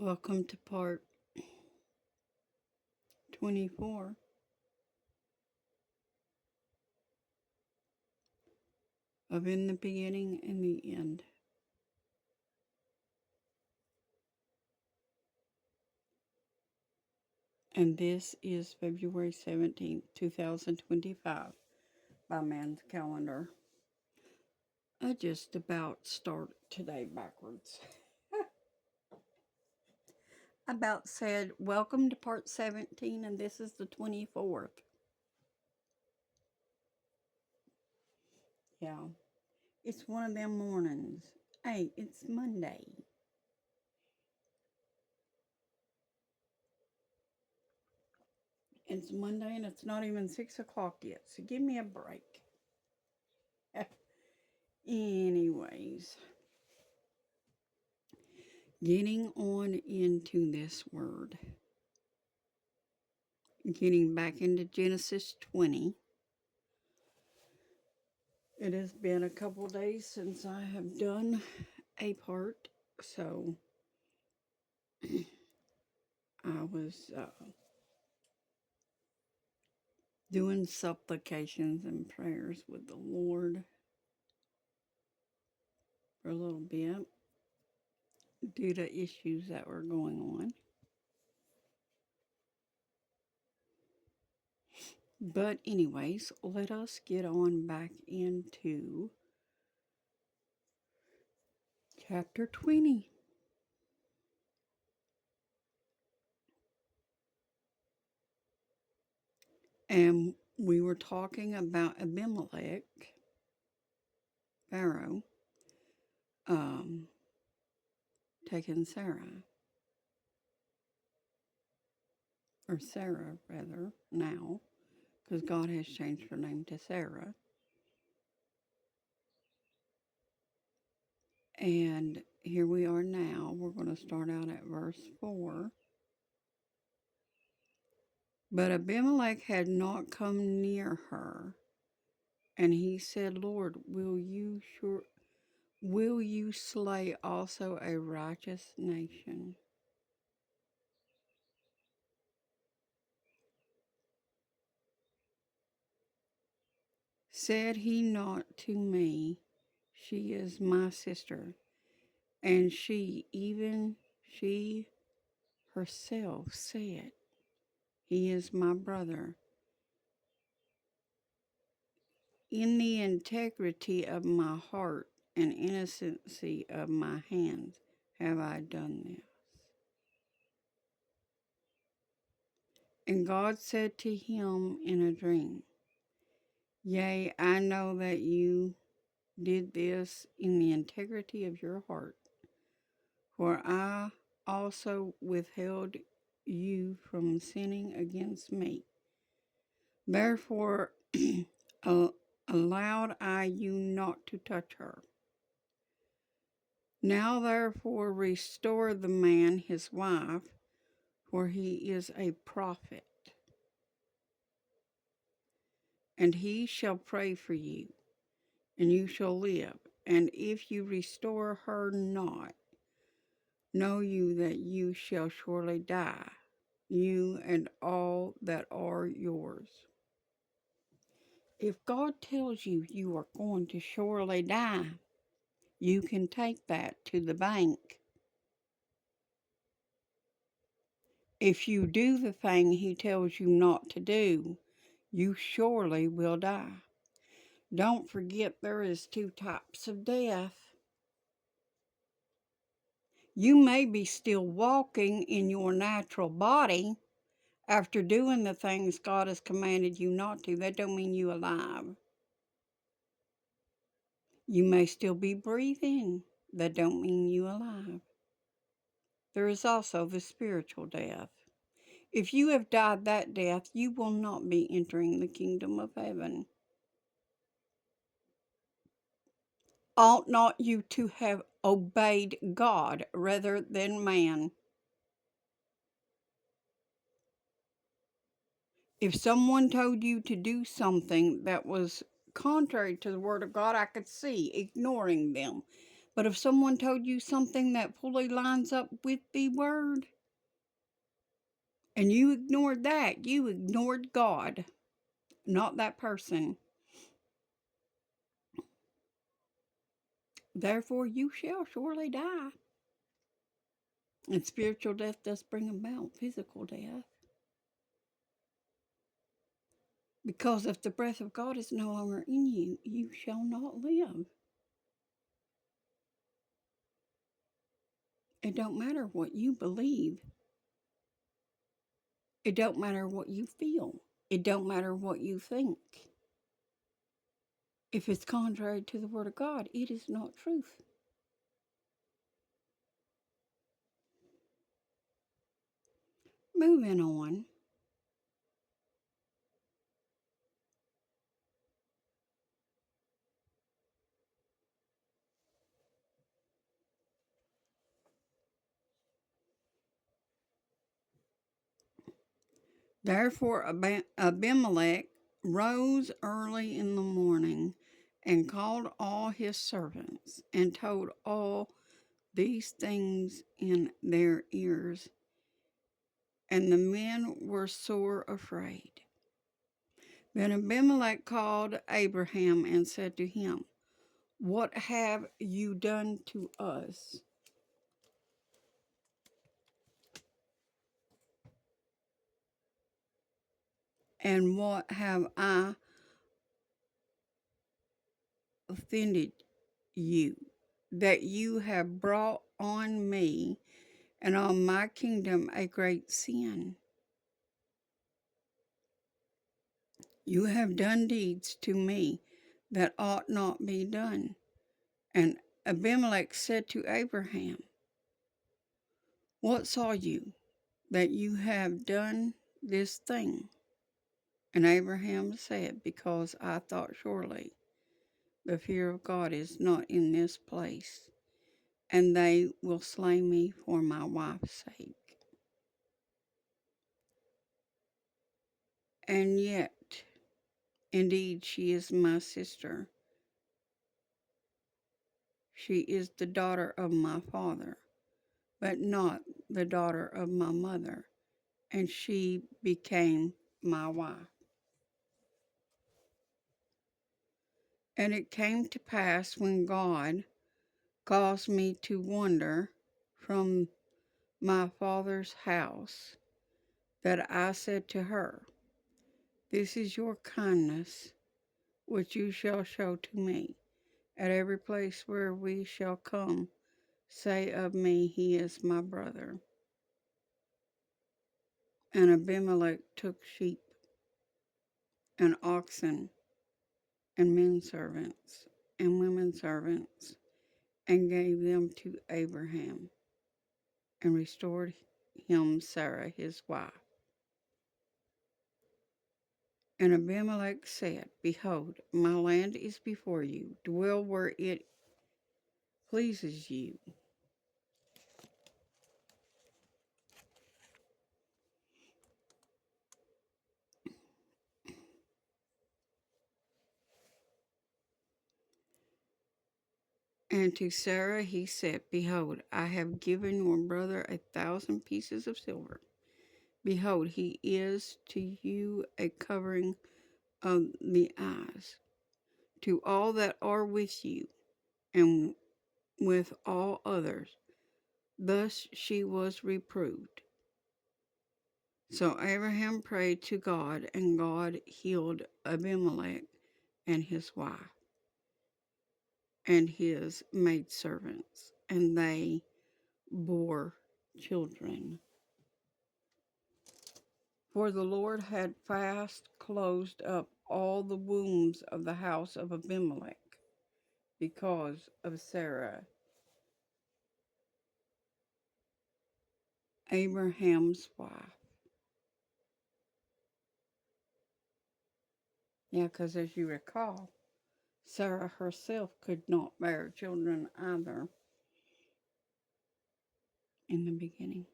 Welcome to part 24 of In the Beginning and the End. And this is February 17th, 2025 by man's calendar. I just about started today backwards. About said, welcome to part 17, and this is the 24th. Yeah, it's one of them mornings. Hey, it's Monday. It's Monday and it's not even 6 o'clock yet, so give me a break. Anyways, getting on into this word, getting back into Genesis 20. It has been a couple days since I have done a part, so I was doing supplications and prayers with the Lord for a little bit due to issues that were going on. But anyways, let us get on back into chapter 20. And we were talking about Abimelech, Pharaoh, taking Sarah, or Sarah rather, now, because God has changed her name to Sarah. And here we are now. We're going to start out at verse 4. But Abimelech had not come near her, and he said, Lord, will you slay also a righteous nation? Said he not to me, she is my sister, and even she herself said, he is my brother. In the integrity of my heart and innocency of my hands have I done this. And God said to him in a dream, Yea, I know that you did this in the integrity of your heart, for I also withheld you from sinning against me. Therefore allowed I you not to touch her. Now therefore restore the man his wife, for he is a prophet. And he shall pray for you, and you shall live. And if you restore her not, know you that you shall surely die, you and all that are yours. If God tells you you are going to surely die, you can take that to the bank. If you do the thing he tells you not to do, you surely will die. Don't forget there is two types of death. You may be still walking in your natural body after doing the things God has commanded you not to. That don't mean you're alive. You may still be breathing. That don't mean you're alive. There is also the spiritual death. If you have died that death, you will not be entering the kingdom of heaven. Ought not you to have obeyed God rather than man? If someone told you to do something that was contrary to the word of God, I could see ignoring them. But if someone told you something that fully lines up with the word, and you ignored that, you ignored God, not that person. Therefore, you shall surely die. And spiritual death does bring about physical death. Because if the breath of God is no longer in you, you shall not live. It don't matter what you believe. It don't matter what you feel. It don't matter what you think. If it's contrary to the Word of God, it is not truth. Moving on. Therefore Abimelech rose early in the morning and called all his servants and told all these things in their ears. And the men were sore afraid. Then Abimelech called Abraham and said to him, "What have you done to us? And what have I offended you, that you have brought on me and on my kingdom a great sin? You have done deeds to me that ought not be done." And Abimelech said to Abraham, "What saw you that you have done this thing?" And Abraham said, "Because I thought surely the fear of God is not in this place, and they will slay me for my wife's sake. And yet, indeed, she is my sister. She is the daughter of my father, but not the daughter of my mother, and she became my wife." And it came to pass when God caused me to wander from my father's house, that I said to her, "This is your kindness, which you shall show to me. At every place where we shall come, say of me, he is my brother." And Abimelech took sheep and oxen and men servants and women servants and gave them to Abraham and restored him Sarah his wife. And Abimelech said, "Behold, my land is before you. Dwell where it pleases you." And to Sarah he said, "Behold, I have given your brother 1,000 pieces of silver. Behold, he is to you a covering of the eyes, to all that are with you, and with all others." Thus she was reproved. So Abraham prayed to God, and God healed Abimelech and his wife and his maidservants, and they bore children. For the Lord had fast closed up all the wombs of the house of Abimelech because of Sarah, Abraham's wife. Yeah, because as you recall, Sarah herself could not bear children either in the beginning.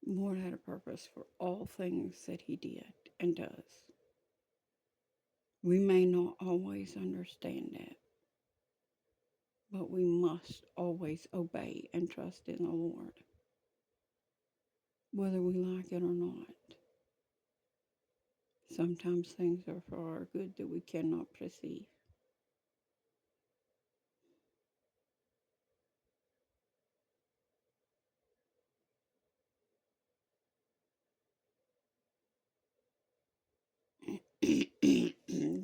The Lord had a purpose for all things that he did and does. We may not always understand that, but we must always obey and trust in the Lord, whether we like it or not. Sometimes things are for our good that we cannot perceive.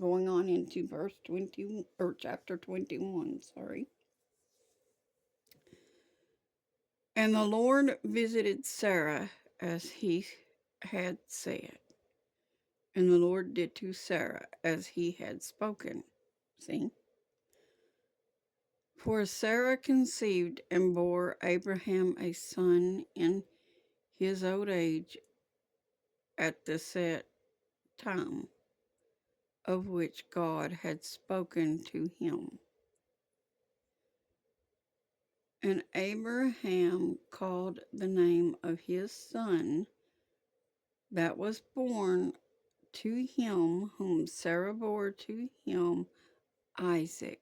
Going on into verse 20 or chapter 21, sorry. And the Lord visited Sarah as he had said. And the Lord did to Sarah as he had spoken. See? For Sarah conceived and bore Abraham a son in his old age at the set time of which God had spoken to him. And Abraham called the name of his son that was born to him, whom Sarah bore to him, Isaac,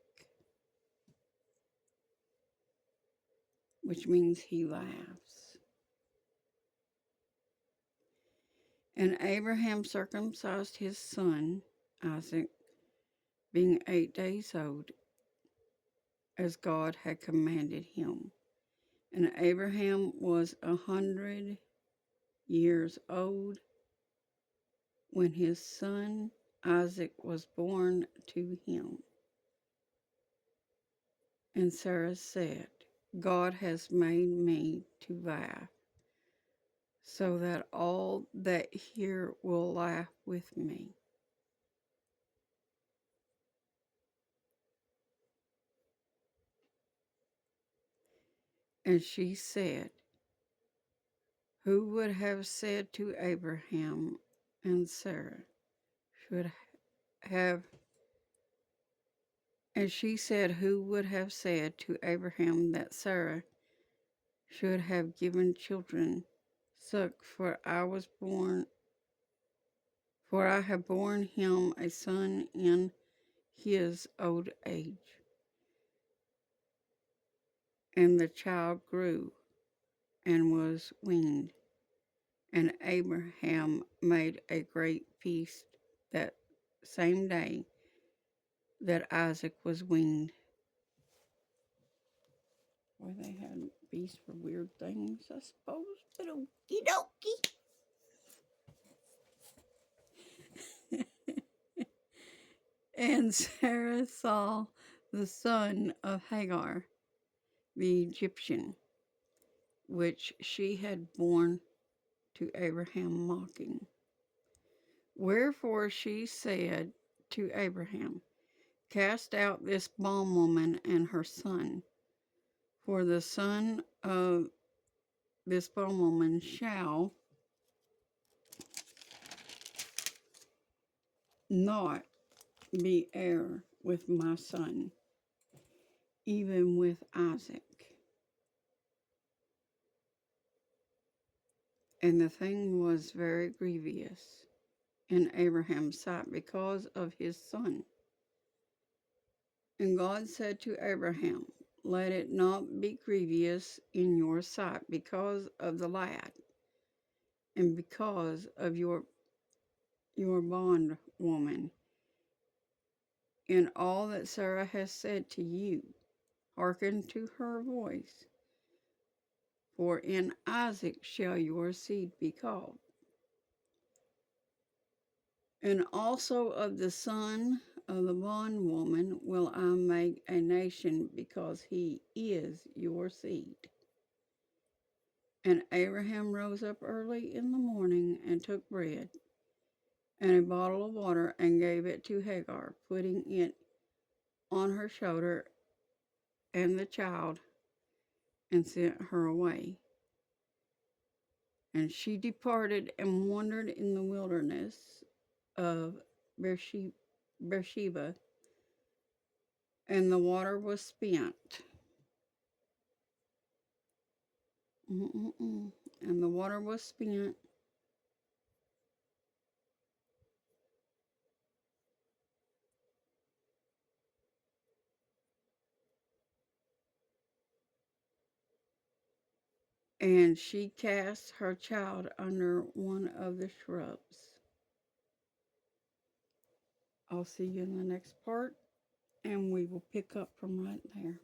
which means he laughs. And Abraham circumcised his son, Isaac, being 8 days old, as God had commanded him. And Abraham was 100 years old when his son Isaac was born to him. And Sarah said, God has made me to laugh, so that all that hear will laugh with me. And she said, who would have said to Abraham and Sarah should have, and she said, who would have said to Abraham that Sarah should have given children suck, for I have borne him a son in his old age. And the child grew and was weaned, and Abraham made a great feast that same day that Isaac was weaned. Well, they had feasts for weird things, I suppose, but okie dokie. And Sarah saw the son of Hagar, the Egyptian, which she had borne to Abraham mocking. Wherefore she said to Abraham, cast out this bondwoman and her son, for the son of this bondwoman shall not be heir with my son, even with Isaac. And the thing was very grievous in Abraham's sight because of his son. And God said to Abraham, let it not be grievous in your sight because of the lad, and because of your bondwoman. In all that Sarah has said to you, hearken to her voice. For in Isaac shall your seed be called. And also of the son of the bondwoman will I make a nation, because he is your seed. And Abraham rose up early in the morning and took bread and a bottle of water and gave it to Hagar, putting it on her shoulder and the child, and sent her away. And she departed and wandered in the wilderness of Beersheba, and the water was spent. And the water was spent. and she cast her child under one of the shrubs. I'll see you in the next part, and we will pick up from right there.